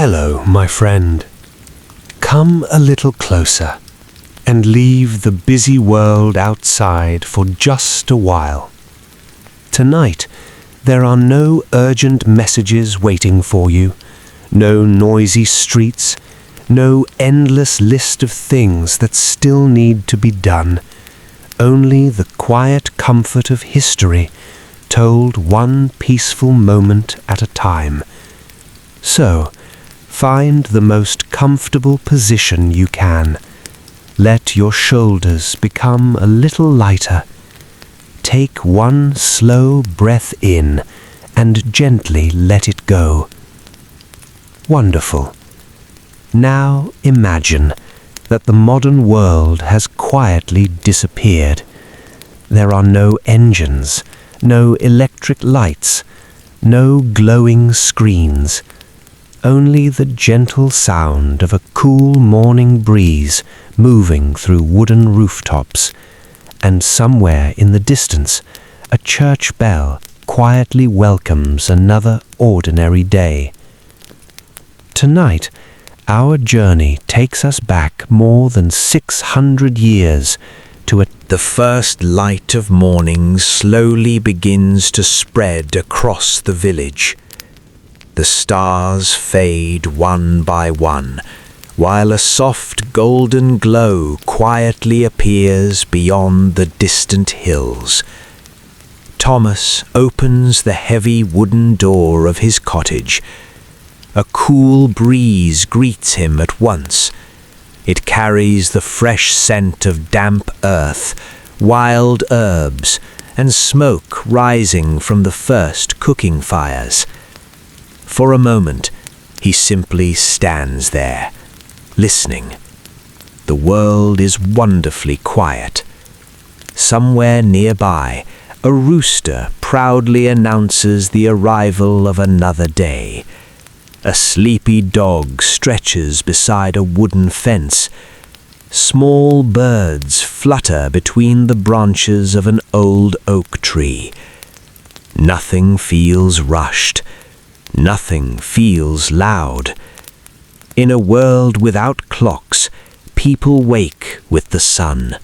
Hello, my friend. Come a little closer and leave the busy world outside for just a while. Tonight, there are no urgent messages waiting for you, no noisy streets, no endless list of things that still need to be done, only the quiet comfort of history told one peaceful moment at a time. So, find the most comfortable position you can. Let your shoulders become a little lighter. Take one slow breath in and gently let it go. Wonderful. Now imagine that the modern world has quietly disappeared. There are no engines, no electric lights, no glowing screens. Only the gentle sound of a cool morning breeze moving through wooden rooftops, and somewhere in the distance, a church bell quietly welcomes another ordinary day. Tonight, our journey takes us back more than 600 years to the first light of morning slowly begins to spread across the village. The stars fade one by one, while a soft golden glow quietly appears beyond the distant hills. Thomas opens the heavy wooden door of his cottage. A cool breeze greets him at once. It carries the fresh scent of damp earth, wild herbs, and smoke rising from the first cooking fires. For a moment, he simply stands there, listening. The world is wonderfully quiet. Somewhere nearby, a rooster proudly announces the arrival of another day. A sleepy dog stretches beside a wooden fence. Small birds flutter between the branches of an old oak tree. Nothing feels rushed. Nothing feels loud. In a world without clocks, people wake with the sun.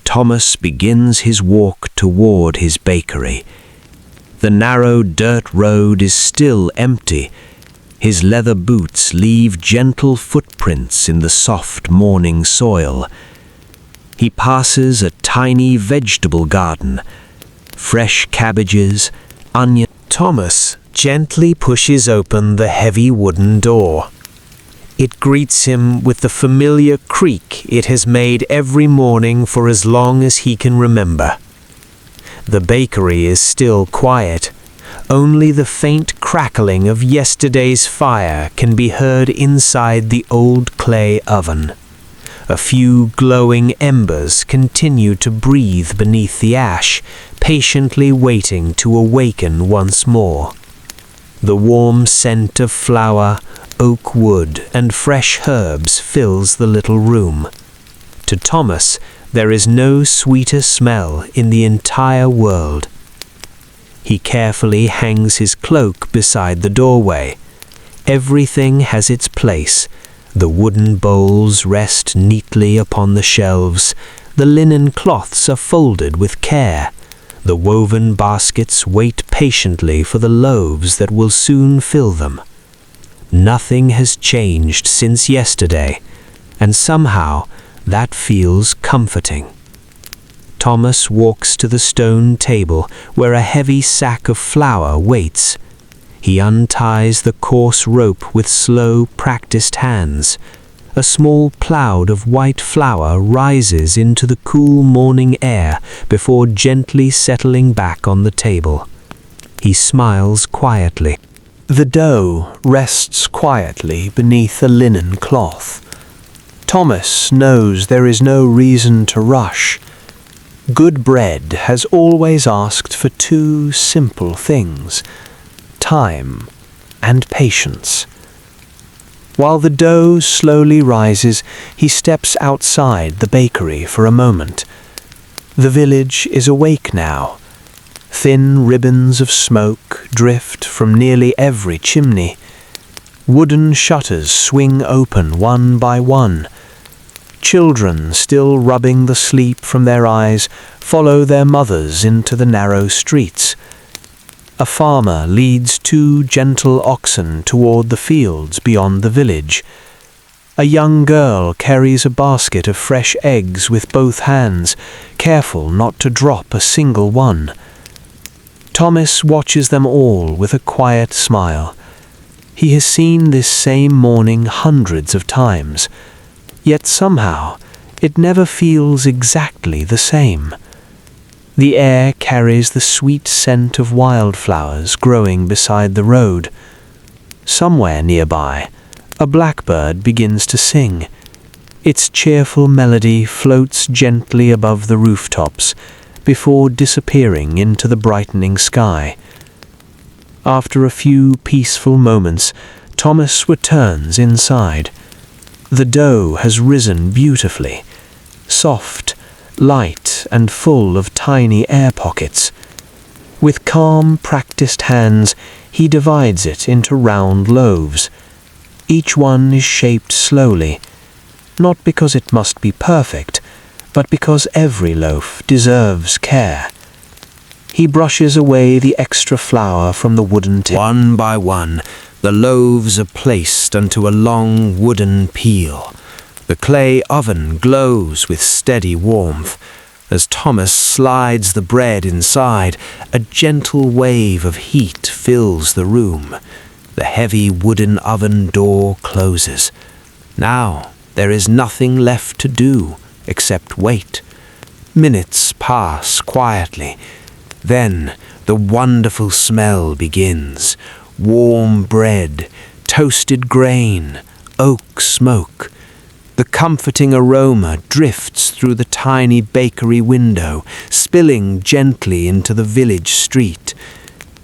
Thomas begins his walk toward his bakery. The narrow dirt road is still empty. His leather boots leave gentle footprints in the soft morning soil. He passes a tiny vegetable garden. Fresh cabbages, onions. Thomas gently pushes open the heavy wooden door. It greets him with the familiar creak it has made every morning for as long as he can remember. The bakery is still quiet. Only the faint crackling of yesterday's fire can be heard inside the old clay oven. A few glowing embers continue to breathe beneath the ash, patiently waiting to awaken once more. The warm scent of flour, oak wood, and fresh herbs fills the little room. To Thomas, there is no sweeter smell in the entire world. He carefully hangs his cloak beside the doorway. Everything has its place. The wooden bowls rest neatly upon the shelves. The linen cloths are folded with care. The woven baskets wait patiently for the loaves that will soon fill them. Nothing has changed since yesterday, and somehow that feels comforting. Thomas walks to the stone table where a heavy sack of flour waits. He unties the coarse rope with slow, practiced hands. A small cloud of white flour rises into the cool morning air before gently settling back on the table. He smiles quietly. The dough rests quietly beneath a linen cloth. Thomas knows there is no reason to rush. Good bread has always asked for two simple things: time and patience. While the dough slowly rises, he steps outside the bakery for a moment. The village is awake now. Thin ribbons of smoke drift from nearly every chimney. Wooden shutters swing open one by one. Children, still rubbing the sleep from their eyes, follow their mothers into the narrow streets. A farmer leads 2 gentle oxen toward the fields beyond the village. A young girl carries a basket of fresh eggs with both hands, careful not to drop a single one. Thomas watches them all with a quiet smile. He has seen this same morning hundreds of times, yet somehow it never feels exactly the same. The air carries the sweet scent of wildflowers growing beside the road. Somewhere nearby, a blackbird begins to sing. Its cheerful melody floats gently above the rooftops before disappearing into the brightening sky. After a few peaceful moments, Thomas returns inside. The dough has risen beautifully, soft, light, and full of tiny air pockets. With calm, practiced hands, he divides it into round loaves. Each one is shaped slowly, not because it must be perfect, but because every loaf deserves care. He brushes away the extra flour from the wooden tip. One by one, the loaves are placed onto a long wooden peel. The clay oven glows with steady warmth. As Thomas slides the bread inside, a gentle wave of heat fills the room. The heavy wooden oven door closes. Now there is nothing left to do except wait. Minutes pass quietly. Then the wonderful smell begins. Warm bread, toasted grain, oak smoke. The comforting aroma drifts through the tiny bakery window, spilling gently into the village street.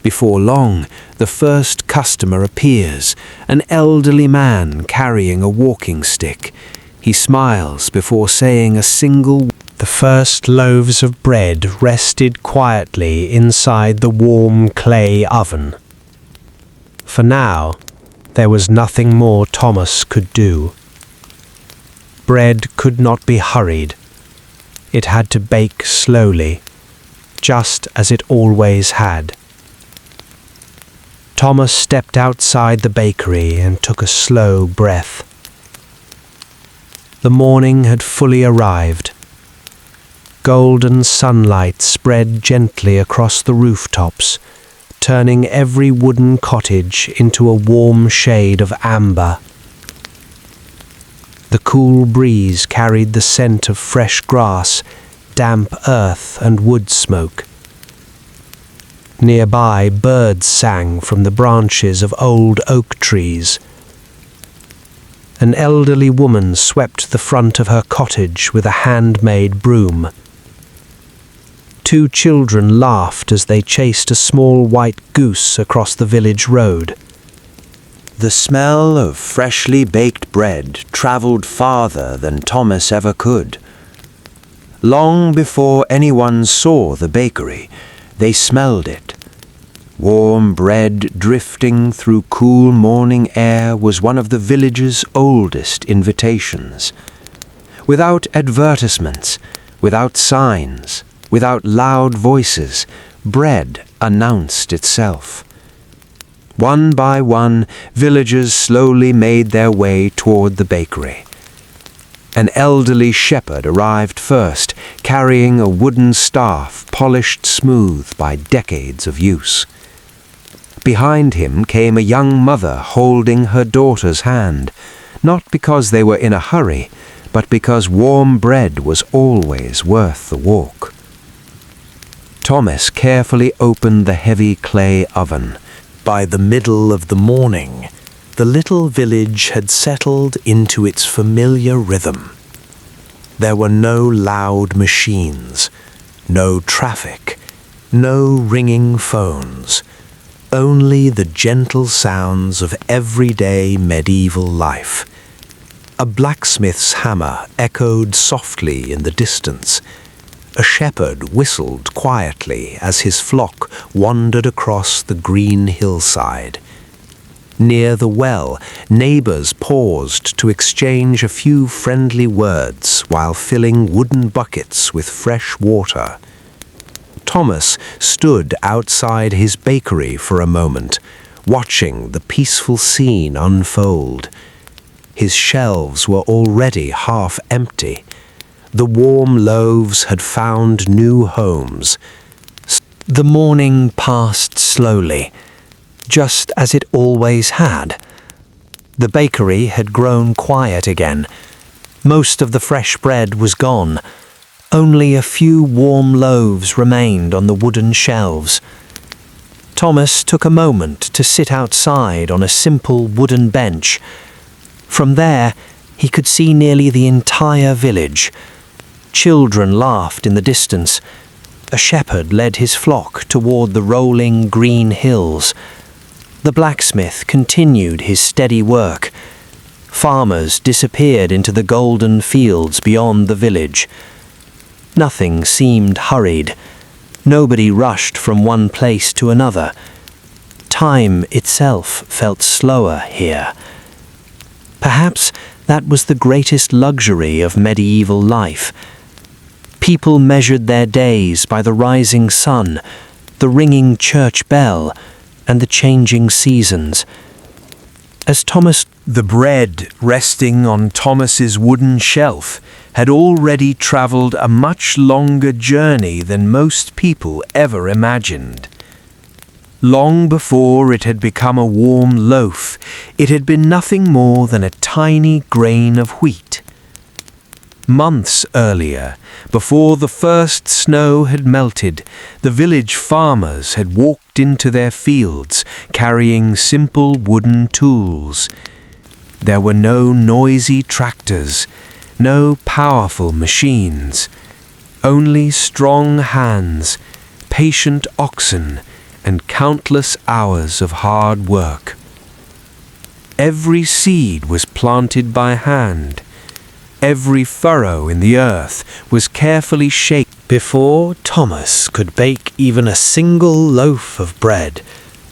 Before long, the first customer appears, an elderly man carrying a walking stick. He smiles before saying a single word. The first loaves of bread rested quietly inside the warm clay oven. For now, there was nothing more Thomas could do. Bread could not be hurried. It had to bake slowly, just as it always had. Thomas stepped outside the bakery and took a slow breath. The morning had fully arrived. Golden sunlight spread gently across the rooftops, turning every wooden cottage into a warm shade of amber. The cool breeze carried the scent of fresh grass, damp earth, and wood smoke. Nearby, birds sang from the branches of old oak trees. An elderly woman swept the front of her cottage with a handmade broom. 2 children laughed as they chased a small white goose across the village road. The smell of freshly baked bread traveled farther than Thomas ever could. Long before anyone saw the bakery, they smelled it. Warm bread drifting through cool morning air was one of the village's oldest invitations. Without advertisements, without signs, without loud voices, bread announced itself. One by one, villagers slowly made their way toward the bakery. An elderly shepherd arrived first, carrying a wooden staff polished smooth by decades of use. Behind him came a young mother holding her daughter's hand, not because they were in a hurry, but because warm bread was always worth the walk. Thomas carefully opened the heavy clay oven. By the middle of the morning, the little village had settled into its familiar rhythm. There were no loud machines, no traffic, no ringing phones, only the gentle sounds of everyday medieval life. A blacksmith's hammer echoed softly in the distance. A shepherd whistled quietly as his flock wandered across the green hillside. Near the well, neighbors paused to exchange a few friendly words while filling wooden buckets with fresh water. Thomas stood outside his bakery for a moment, watching the peaceful scene unfold. His shelves were already half empty. The warm loaves had found new homes. The morning passed slowly, just as it always had. The bakery had grown quiet again. Most of the fresh bread was gone. Only a few warm loaves remained on the wooden shelves. Thomas took a moment to sit outside on a simple wooden bench. From there, he could see nearly the entire village. Children laughed in the distance. A shepherd led his flock toward the rolling green hills. The blacksmith continued his steady work. Farmers disappeared into the golden fields beyond the village. Nothing seemed hurried. Nobody rushed from one place to another. Time itself felt slower here. Perhaps that was the greatest luxury of medieval life. People measured their days by the rising sun, the ringing church bell, and the changing seasons. As the bread resting on Thomas's wooden shelf had already traveled a much longer journey than most people ever imagined. Long before it had become a warm loaf, it had been nothing more than a tiny grain of wheat. Months earlier, before the first snow had melted, the village farmers had walked into their fields carrying simple wooden tools. There were no noisy tractors, no powerful machines, only strong hands, patient oxen, and countless hours of hard work. Every seed was planted by hand. Every furrow in the earth was carefully shaped. Before Thomas could bake even a single loaf of bread,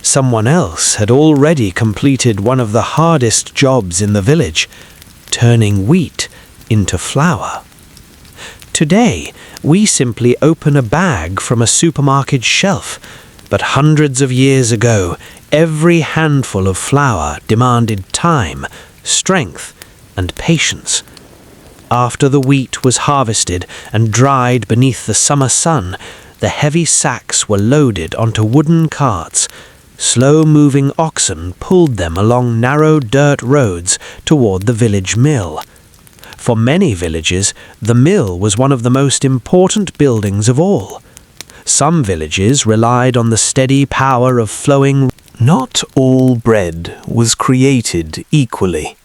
someone else had already completed one of the hardest jobs in the village, turning wheat into flour. Today, we simply open a bag from a supermarket shelf, but hundreds of years ago, every handful of flour demanded time, strength, and patience. After the wheat was harvested and dried beneath the summer sun, the heavy sacks were loaded onto wooden carts. Slow-moving oxen pulled them along narrow dirt roads toward the village mill. For many villages, the mill was one of the most important buildings of all. Some villages relied on the steady power of flowing. Not all bread was created equally.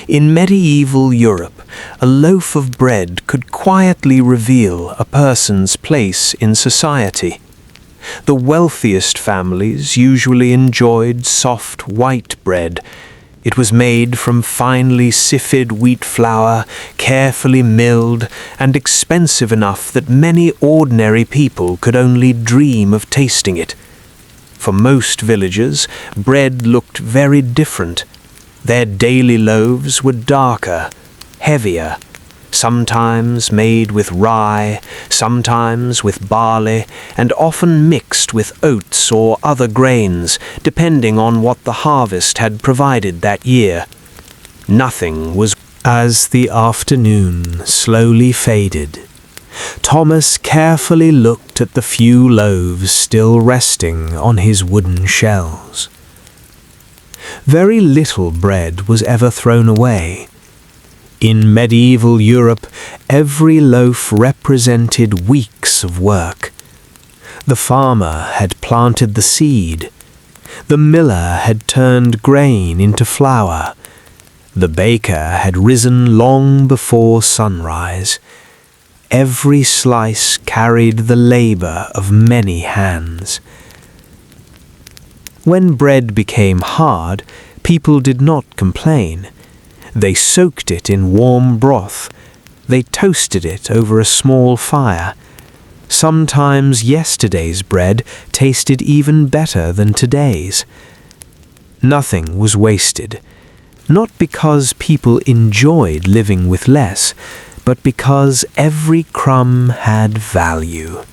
In medieval Europe, a loaf of bread could quietly reveal a person's place in society. The wealthiest families usually enjoyed soft white bread. It was made from finely sifted wheat flour, carefully milled, and expensive enough that many ordinary people could only dream of tasting it. For most villagers, bread looked very different. Their daily loaves were darker, heavier, sometimes made with rye, sometimes with barley, and often mixed with oats or other grains, depending on what the harvest had provided that year. Nothing was. As the afternoon slowly faded, Thomas carefully looked at the few loaves still resting on his wooden shelves. Very little bread was ever thrown away. In medieval Europe, every loaf represented weeks of work. The farmer had planted the seed. The miller had turned grain into flour. The baker had risen long before sunrise. Every slice carried the labor of many hands. When bread became hard, people did not complain. They soaked it in warm broth. They toasted it over a small fire. Sometimes yesterday's bread tasted even better than today's. Nothing was wasted, not because people enjoyed living with less, but because every crumb had value.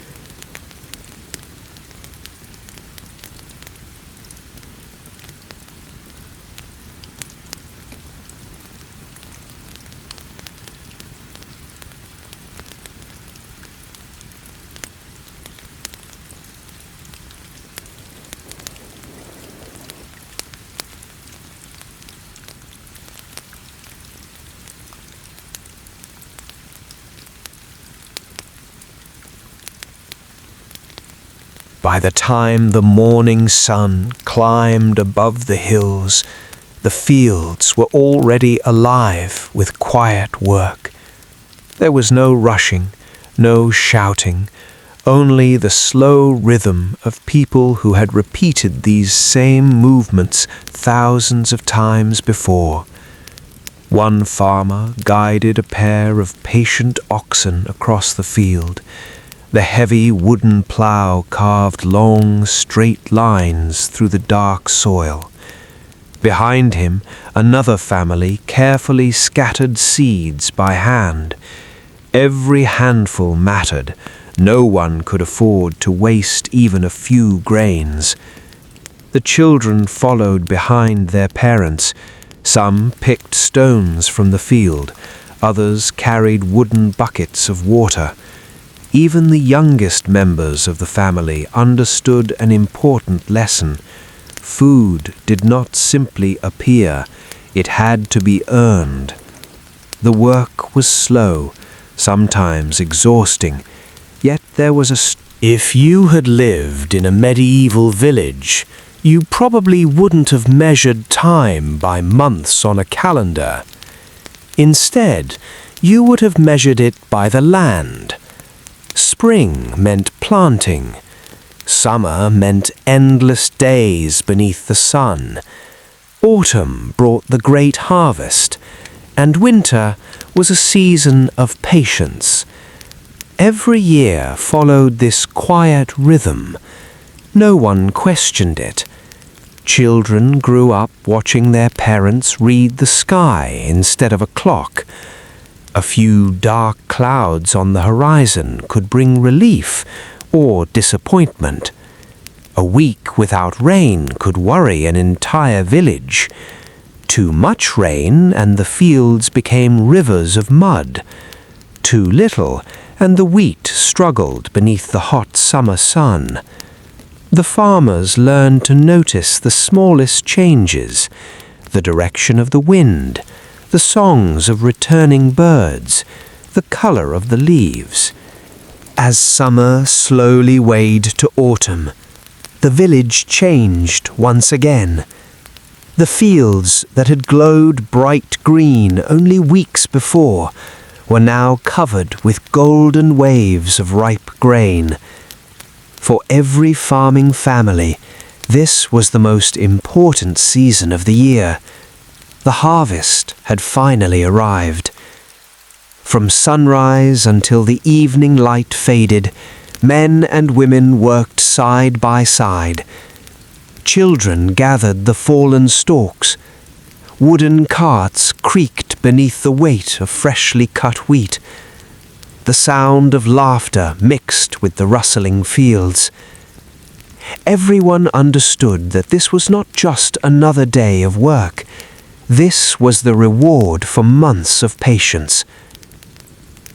By the time the morning sun climbed above the hills, the fields were already alive with quiet work. There was no rushing, no shouting, only the slow rhythm of people who had repeated these same movements thousands of times before. One farmer guided a pair of patient oxen across the field. The heavy wooden plough carved long, straight lines through the dark soil. Behind him, another family carefully scattered seeds by hand. Every handful mattered. No one could afford to waste even a few grains. The children followed behind their parents. Some picked stones from the field. Others carried wooden buckets of water. Even the youngest members of the family understood an important lesson. Food did not simply appear, it had to be earned. The work was slow, sometimes exhausting, yet there was If you had lived in a medieval village, you probably wouldn't have measured time by months on a calendar. Instead, you would have measured it by the land. Spring meant planting. Summer meant endless days beneath the sun. Autumn brought the great harvest, and winter was a season of patience. Every year followed this quiet rhythm. No one questioned it. Children grew up watching their parents read the sky instead of a clock. A few dark clouds on the horizon could bring relief or disappointment. A week without rain could worry an entire village. Too much rain and the fields became rivers of mud. Too little and the wheat struggled beneath the hot summer sun. The farmers learned to notice the smallest changes, the direction of the wind, the songs of returning birds, the color of the leaves. As summer slowly waned to autumn, the village changed once again. The fields that had glowed bright green only weeks before were now covered with golden waves of ripe grain. For every farming family, this was the most important season of the year. The harvest had finally arrived. From sunrise until the evening light faded, men and women worked side by side. Children gathered the fallen stalks. Wooden carts creaked beneath the weight of freshly cut wheat. The sound of laughter mixed with the rustling fields. Everyone understood that this was not just another day of work. This was the reward for months of patience.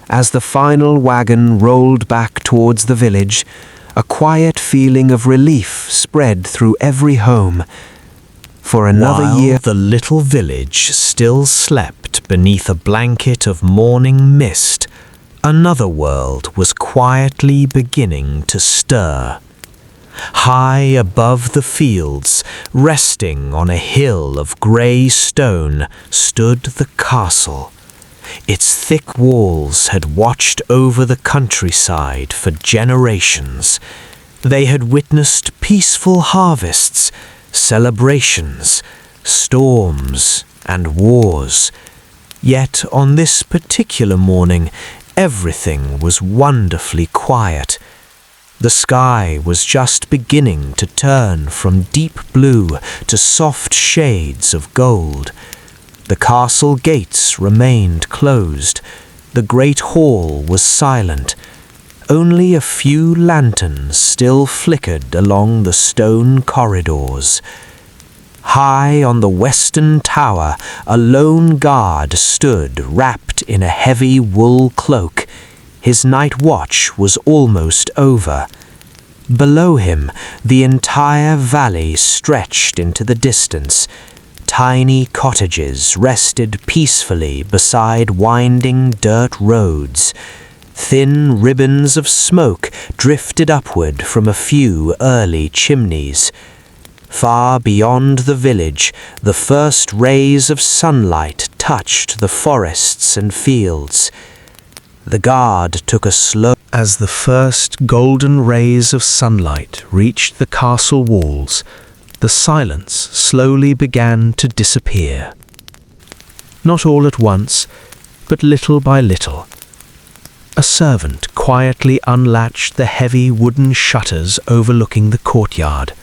As the final wagon rolled back towards the village, a quiet feeling of relief spread through every home. For another year, the little village still slept beneath a blanket of morning mist. Another world was quietly beginning to stir. High above the fields, resting on a hill of grey stone, stood the castle. Its thick walls had watched over the countryside for generations. They had witnessed peaceful harvests, celebrations, storms, and wars. Yet on this particular morning, everything was wonderfully quiet. The sky was just beginning to turn from deep blue to soft shades of gold. The castle gates remained closed. The great hall was silent. Only a few lanterns still flickered along the stone corridors. High on the western tower, a lone guard stood wrapped in a heavy wool cloak. His night watch was almost over. Below him, the entire valley stretched into the distance. Tiny cottages rested peacefully beside winding dirt roads. Thin ribbons of smoke drifted upward from a few early chimneys. Far beyond the village, the first rays of sunlight touched the forests and fields. The guard took a slow... As the first golden rays of sunlight reached the castle walls, the silence slowly began to disappear. Not all at once, but little by little. A servant quietly unlatched the heavy wooden shutters overlooking the courtyard.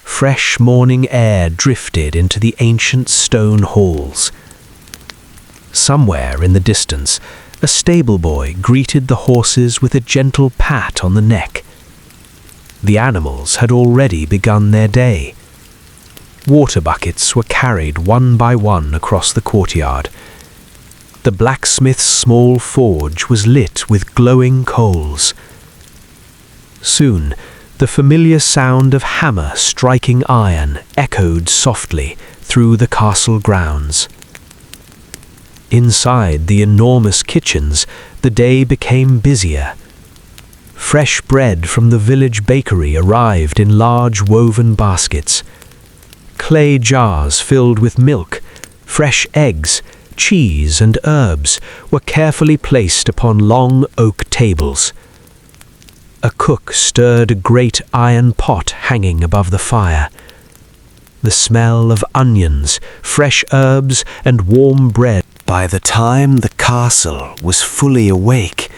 Fresh morning air drifted into the ancient stone halls. Somewhere in the distance, a stable boy greeted the horses with a gentle pat on the neck. The animals had already begun their day. Water buckets were carried one by one across the courtyard. The blacksmith's small forge was lit with glowing coals. Soon, the familiar sound of hammer striking iron echoed softly through the castle grounds. Inside the enormous kitchens, the day became busier. Fresh bread from the village bakery arrived in large woven baskets. Clay jars filled with milk, fresh eggs, cheese and herbs were carefully placed upon long oak tables. A cook stirred a great iron pot hanging above the fire. The smell of onions, fresh herbs and warm bread. By the time the castle was fully awake,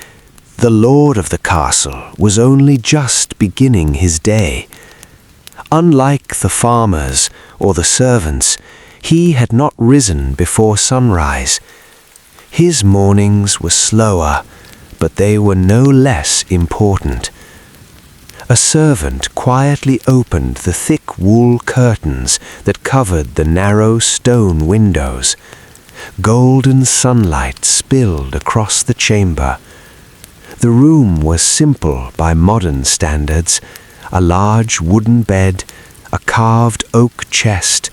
the lord of the castle was only just beginning his day. Unlike the farmers or the servants, he had not risen before sunrise. His mornings were slower, but they were no less important. A servant quietly opened the thick wool curtains that covered the narrow stone windows. Golden sunlight spilled across the chamber. The room was simple by modern standards: a large wooden bed, a carved oak chest,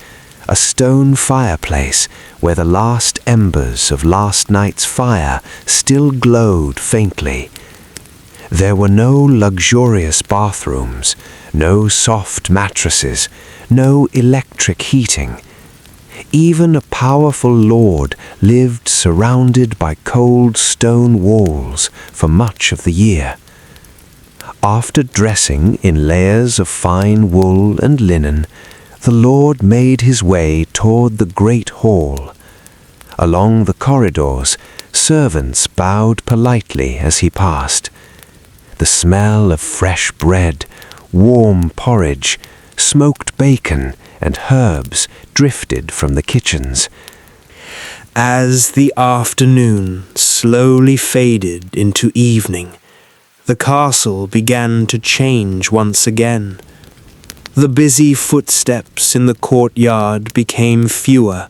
a stone fireplace where the last embers of last night's fire still glowed faintly. There were no luxurious bathrooms, no soft mattresses, no electric heating. Even a powerful lord lived surrounded by cold stone walls for much of the year. After dressing in layers of fine wool and linen, the lord made his way toward the great hall. Along the corridors, servants bowed politely as he passed. The smell of fresh bread, warm porridge, smoked bacon, and herbs drifted from the kitchens. As the afternoon slowly faded into evening, the castle began to change once again. The busy footsteps in the courtyard became fewer.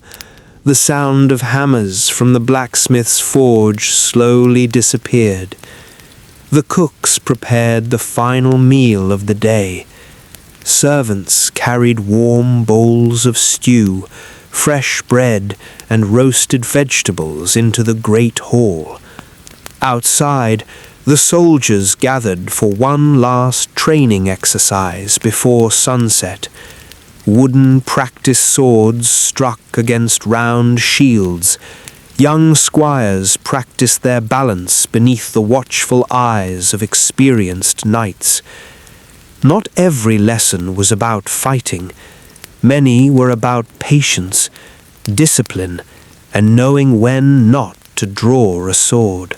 The sound of hammers from the blacksmith's forge slowly disappeared. The cooks prepared the final meal of the day. Servants carried warm bowls of stew, fresh bread, and roasted vegetables into the great hall. Outside, the soldiers gathered for one last training exercise before sunset. Wooden practice swords struck against round shields. Young squires practiced their balance beneath the watchful eyes of experienced knights. Not every lesson was about fighting. Many were about patience, discipline, and knowing when not to draw a sword.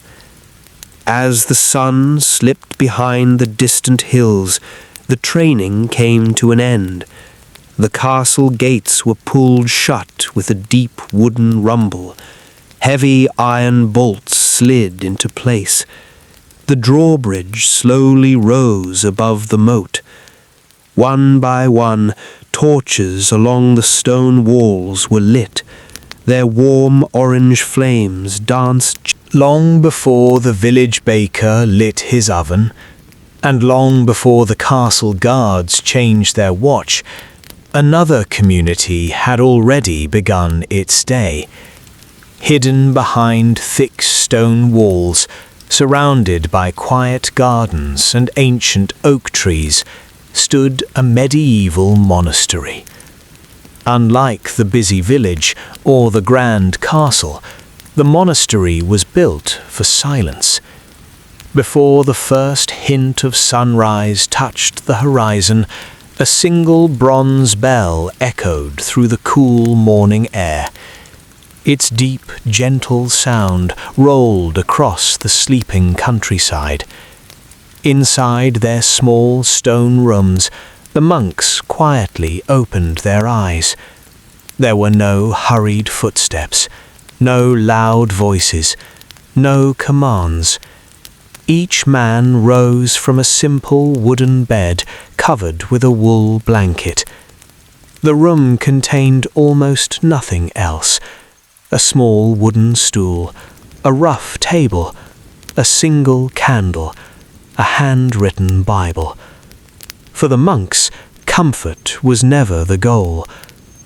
As the sun slipped behind the distant hills, the training came to an end. The castle gates were pulled shut with a deep wooden rumble. Heavy iron bolts slid into place. The drawbridge slowly rose above the moat. One by one, torches along the stone walls were lit. Their warm orange flames danced long before the village baker lit his oven, and long before the castle guards changed their watch. Another community had already begun its day. Hidden behind thick stone walls, surrounded by quiet gardens and ancient oak trees, stood a medieval monastery. Unlike the busy village or the grand castle, the monastery was built for silence. Before the first hint of sunrise touched the horizon, a single bronze bell echoed through the cool morning air. Its deep, gentle sound rolled across the sleeping countryside. Inside their small stone rooms, the monks quietly opened their eyes. There were no hurried footsteps, no loud voices, no commands. Each man rose from a simple wooden bed covered with a wool blanket. The room contained almost nothing else. A small wooden stool, a rough table, a single candle, a handwritten Bible. For the monks, comfort was never the goal.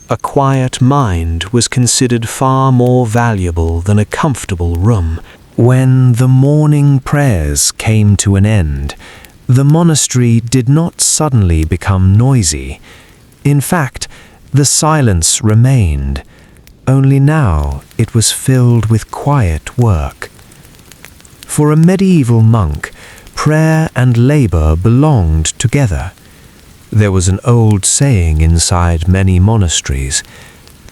A quiet mind was considered far more valuable than a comfortable room. When the morning prayers came to an end, the monastery did not suddenly become noisy. In fact, the silence remained. Only now it was filled with quiet work. For a medieval monk, prayer and labor belonged together. There was an old saying inside many monasteries: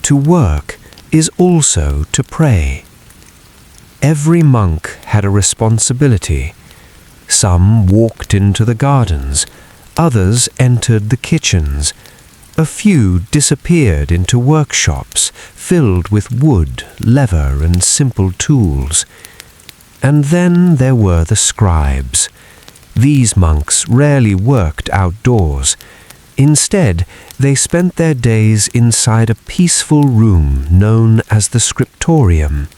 to work is also to pray. Every monk had a responsibility. Some walked into the gardens, others entered the kitchens. A few disappeared into workshops filled with wood, leather, and simple tools. And then there were the scribes. These monks rarely worked outdoors. Instead, they spent their days inside a peaceful room known as the scriptorium.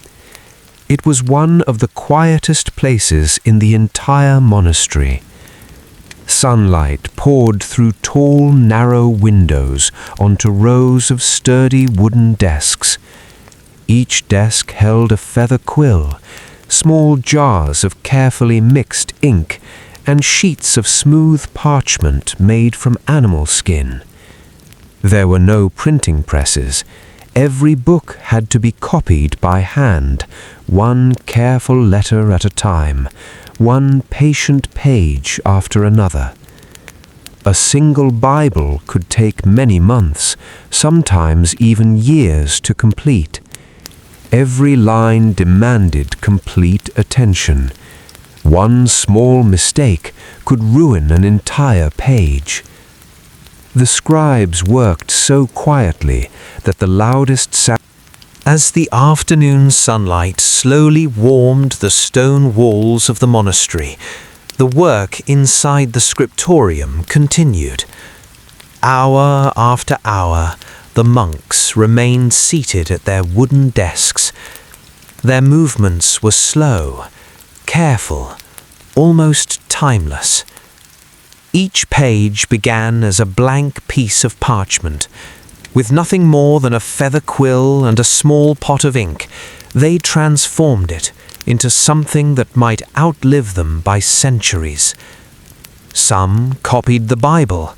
It was one of the quietest places in the entire monastery. Sunlight poured through tall, narrow windows onto rows of sturdy wooden desks. Each desk held a feather quill, small jars of carefully mixed ink, and sheets of smooth parchment made from animal skin. There were no printing presses. Every book had to be copied by hand, one careful letter at a time, one patient page after another. A single Bible could take many months, sometimes even years to complete. Every line demanded complete attention. One small mistake could ruin an entire page. The scribes worked so quietly that the loudest sound. As the afternoon sunlight slowly warmed the stone walls of the monastery, the work inside the scriptorium continued. Hour after hour, the monks remained seated at their wooden desks. Their movements were slow, careful, almost timeless. Each page began as a blank piece of parchment. With nothing more than a feather quill and a small pot of ink, they transformed it into something that might outlive them by centuries. Some copied the Bible.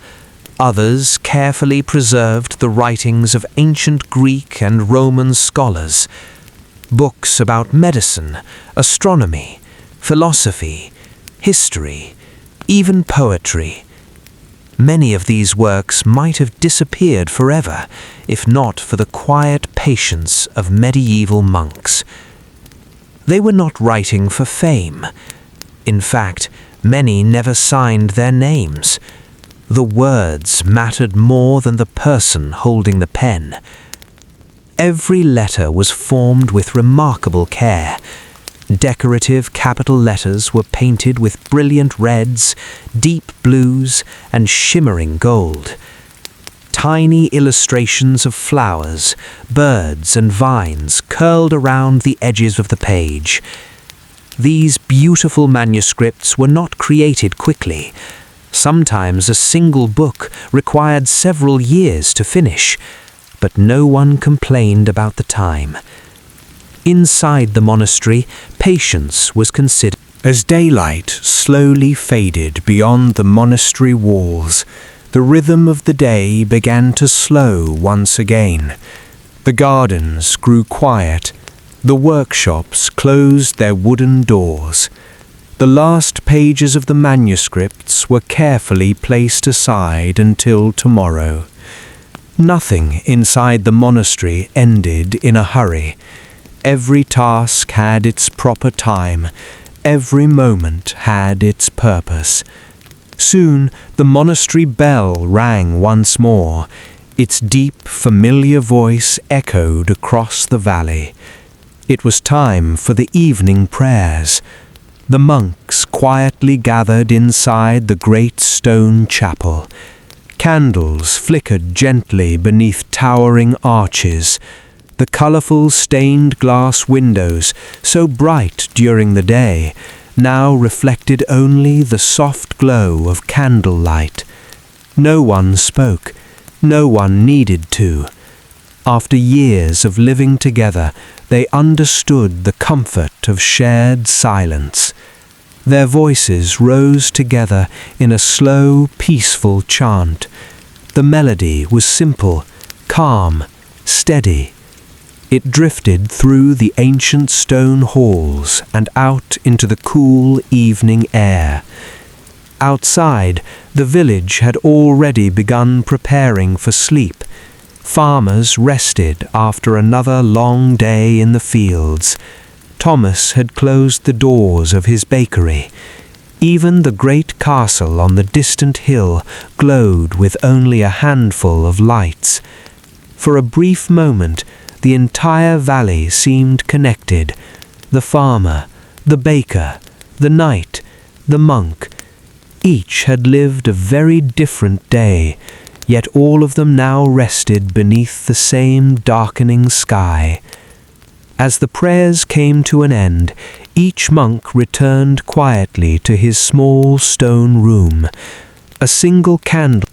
Others carefully preserved the writings of ancient Greek and Roman scholars. Books about medicine, astronomy, philosophy, history, even poetry. Many of these works might have disappeared forever if not for the quiet patience of medieval monks. They were not writing for fame. In fact, many never signed their names. The words mattered more than the person holding the pen. Every letter was formed with remarkable care. Decorative capital letters were painted with brilliant reds, deep blues, and shimmering gold. Tiny illustrations of flowers, birds, and vines curled around the edges of the page. These beautiful manuscripts were not created quickly. Sometimes a single book required several years to finish, but no one complained about the time. Inside the monastery, patience was considered. As daylight slowly faded beyond the monastery walls, the rhythm of the day began to slow once again. The gardens grew quiet. The workshops closed their wooden doors. The last pages of the manuscripts were carefully placed aside until tomorrow. Nothing inside the monastery ended in a hurry. Every task had its proper time. Every moment had its purpose. Soon the monastery bell rang once more. Its deep, familiar voice echoed across the valley. It was time for the evening prayers. The monks quietly gathered inside the great stone chapel. Candles flickered gently beneath towering arches. The colorful stained glass windows, so bright during the day, now reflected only the soft glow of candlelight. No one spoke. No one needed to. After years of living together, they understood the comfort of shared silence. Their voices rose together in a slow, peaceful chant. The melody was simple, calm, steady. It drifted through the ancient stone halls and out into the cool evening air. Outside, the village had already begun preparing for sleep. Farmers rested after another long day in the fields. Thomas had closed the doors of his bakery. Even the great castle on the distant hill glowed with only a handful of lights. For a brief moment, the entire valley seemed connected. The farmer, the baker, the knight, the monk. Each had lived a very different day, yet all of them now rested beneath the same darkening sky. As the prayers came to an end, each monk returned quietly to his small stone room. A single candle